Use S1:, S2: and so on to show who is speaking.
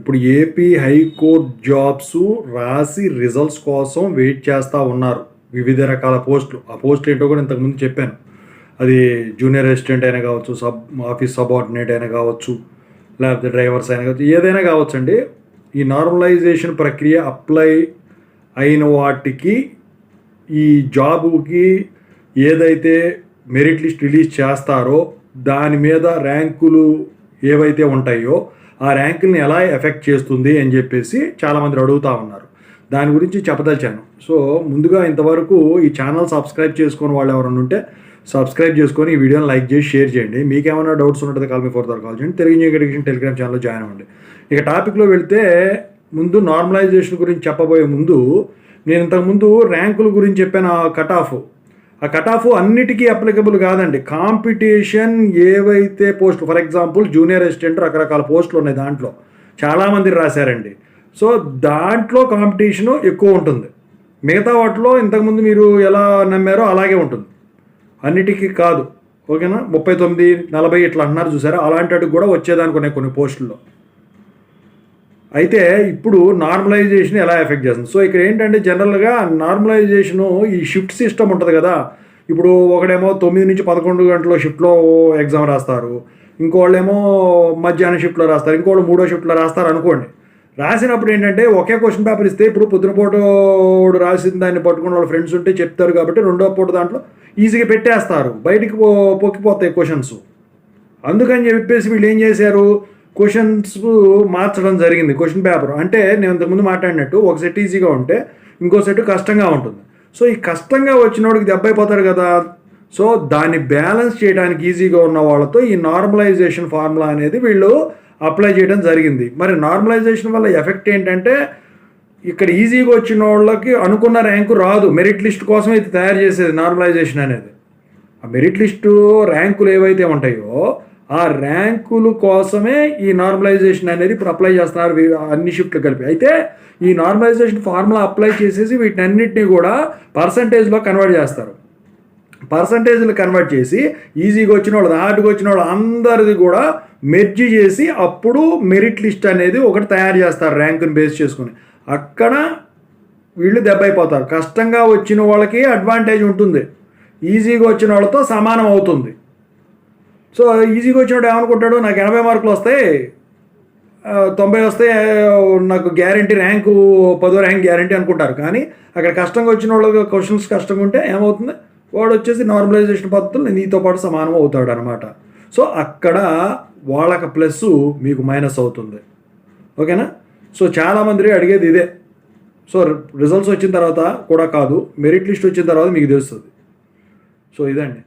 S1: ఇప్పుడు AP high court jobs రాసి results కోసం వెయిట్ చేస్తూ ఉన్నారు. వివిధ రకాల పోస్టులు. ఆ పోస్ట్ ఏంటో కూడా ఇంతకుముందు చెప్పాను. అది జూనియర్ అసిస్టెంట్ అయినా కావచ్చు, ఆఫీస్ సబార్డినేట్ అయినా కావచ్చు, లేకపోతే డ్రైవర్స్ అయినా కావచ్చు, ఏదైనా కావచ్చు అండి. ఈ నార్మలైజేషన్ ప్రక్రియ అప్లై అయిన వాటికి ఈ జాబుకి ఏదైతే మెరిట్ లిస్ట్ రిలీజ్ చేస్తారో దాని మీద ర్యాంకులు ఏవైతే ఉంటాయో ఆ ర్యాంకుల్ని ఎలా ఎఫెక్ట్ చేస్తుంది అని చెప్పేసి చాలామంది అడుగుతూ ఉన్నారు. దాని గురించి చెప్పదలిచాను. సో ముందుగా ఇంతవరకు ఈ ఛానల్ సబ్స్క్రైబ్ చేసుకొని వాళ్ళు ఎవరైనా ఉంటే సబ్స్క్రైబ్ చేసుకొని ఈ వీడియోని లైక్ చేసి షేర్ చేయండి. మీకు ఏమైనా డౌట్స్ ఉంటే కాల్ మీ ఫర్దర్ కాల్ చేయండి. తెలుగు ఎడ్యుకేషన్ టెలిగ్రామ్ ఛానల్లో జాయిన్ అవ్వండి. ఇక టాపిక్లో వెళ్తే ముందు నార్మలైజేషన్ గురించి చెప్పబోయే ముందు నేను ఇంతకుముందు ర్యాంకుల గురించి చెప్పాను. ఆ కట్ ఆఫ్ అన్నిటికీ అప్లికబుల్ కాదండి. కాంపిటీషన్ ఏవైతే పోస్టులు, ఫర్ ఎగ్జాంపుల్ జూనియర్ అసిస్టెంట్ రకరకాల పోస్టులు ఉన్నాయి, దాంట్లో చాలామంది రాశారండి. సో దాంట్లో కాంపిటీషను ఎక్కువ ఉంటుంది. మిగతా వాటిలో ఇంతకుముందు మీరు ఎలా నమ్మారో అలాగే ఉంటుంది, అన్నిటికీ కాదు. ఓకేనా? 39, 40 ఇట్లా అన్నారు చూసారా, అలాంటి వాటికి కూడా వచ్చేదానికి కొన్ని పోస్టుల్లో. అయితే ఇప్పుడు నార్మలైజేషన్ ఎలా ఎఫెక్ట్ చేస్తుంది? సో ఇక్కడ ఏంటంటే జనరల్గా నార్మలైజేషను ఈ షిఫ్ట్ సిస్టమ్ ఉంటుంది కదా. ఇప్పుడు ఒకడేమో 9 నుంచి 11 గంటల షిఫ్ట్లో ఎగ్జామ్ రాస్తారు, ఇంకోళ్ళేమో మధ్యాహ్నం షిఫ్ట్లో రాస్తారు, ఇంకోళ్ళు 3వ షిఫ్ట్లో రాస్తారు అనుకోండి. రాసినప్పుడు ఏంటంటే ఒకే క్వశ్చన్ పేపర్ ఇస్తే ఇప్పుడు పొద్దునపూట రాసిన దాన్ని పట్టుకున్న వాళ్ళ ఫ్రెండ్స్ ఉంటే చెప్తారు కాబట్టి రెండో పూట దాంట్లో ఈజీగా పెట్టేస్తారు, బయటికి పొక్కిపోతాయి క్వశ్చన్స్. అందుకని చెప్పేసి వీళ్ళు ఏం చేశారు, క్వశ్చన్స్ మార్చడం జరిగింది. క్వశ్చన్ పేపర్ అంటే నేను ఇంతకుముందు మాట్లాడినట్టు ఒక సెట్ ఈజీగా ఉంటే ఇంకో సెట్ కష్టంగా ఉంటుంది. సో ఈ కష్టంగా వచ్చినోడికి దెబ్బైపోతారు కదా. సో దాన్ని బ్యాలెన్స్ చేయడానికి ఈజీగా ఉన్న వాళ్ళతో ఈ నార్మలైజేషన్ ఫార్ములా అనేది వీళ్ళు అప్లై చేయడం జరిగింది. మరి నార్మలైజేషన్ వల్ల ఎఫెక్ట్ ఏంటంటే ఇక్కడ ఈజీగా వచ్చిన వాళ్ళకి అనుకున్న ర్యాంకు రాదు. మెరిట్ లిస్ట్ కోసం ఇది తయారు చేసేది నార్మలైజేషన్ అనేది. ఆ మెరిట్ లిస్టు ర్యాంకులు ఏవైతే ఉంటాయో ఆ ర్యాంకుల కోసమే ఈ నార్మలైజేషన్ అనేది ఇప్పుడు అప్లై చేస్తున్నారు అన్ని షిఫ్ట్లు కలిపి. అయితే ఈ నార్మలైజేషన్ ఫార్ములా అప్లై చేసేసి వీటన్నిటిని కూడా పర్సంటేజ్లో కన్వర్ట్ చేస్తారు. పర్సంటేజ్లు కన్వర్ట్ చేసి ఈజీగా వచ్చిన వాళ్ళు, హార్డ్గా వచ్చిన వాళ్ళు అందరిది కూడా మెర్జీ చేసి అప్పుడు మెరిట్ లిస్ట్ అనేది ఒకటి తయారు చేస్తారు ర్యాంకుని బేస్ చేసుకుని. అక్కడ వీళ్ళు దెబ్బైపోతారు. కష్టంగా వచ్చిన వాళ్ళకి అడ్వాంటేజ్ ఉంటుంది, ఈజీగా వచ్చిన వాళ్ళతో సమానం అవుతుంది. సో ఈజీగా వచ్చినప్పుడు ఏమనుకుంటాడు, నాకు 80 మార్కులు వస్తాయి, 90 వస్తే నాకు గ్యారంటీ, ర్యాంకు 10వ ర్యాంక్ గ్యారంటీ అనుకుంటారు. కానీ అక్కడ కష్టంగా వచ్చిన వాళ్ళకి క్వశ్చన్స్ కష్టంగా ఉంటే ఏమవుతుంది, వాడు వచ్చేసి నార్మలైజేషన్ పద్ధతులు నీతో పాటు సమానం అవుతాడు అనమాట. సో అక్కడ వాళ్ళకి ప్లస్ మీకు మైనస్ అవుతుంది. ఓకేనా? సో చాలామంది అడిగేది ఇదే. సో రిజల్ట్స్ వచ్చిన తర్వాత కూడా కాదు, మెరిట్ లిస్ట్ వచ్చిన తర్వాత మీకు తెలుస్తుంది. సో ఇదండి.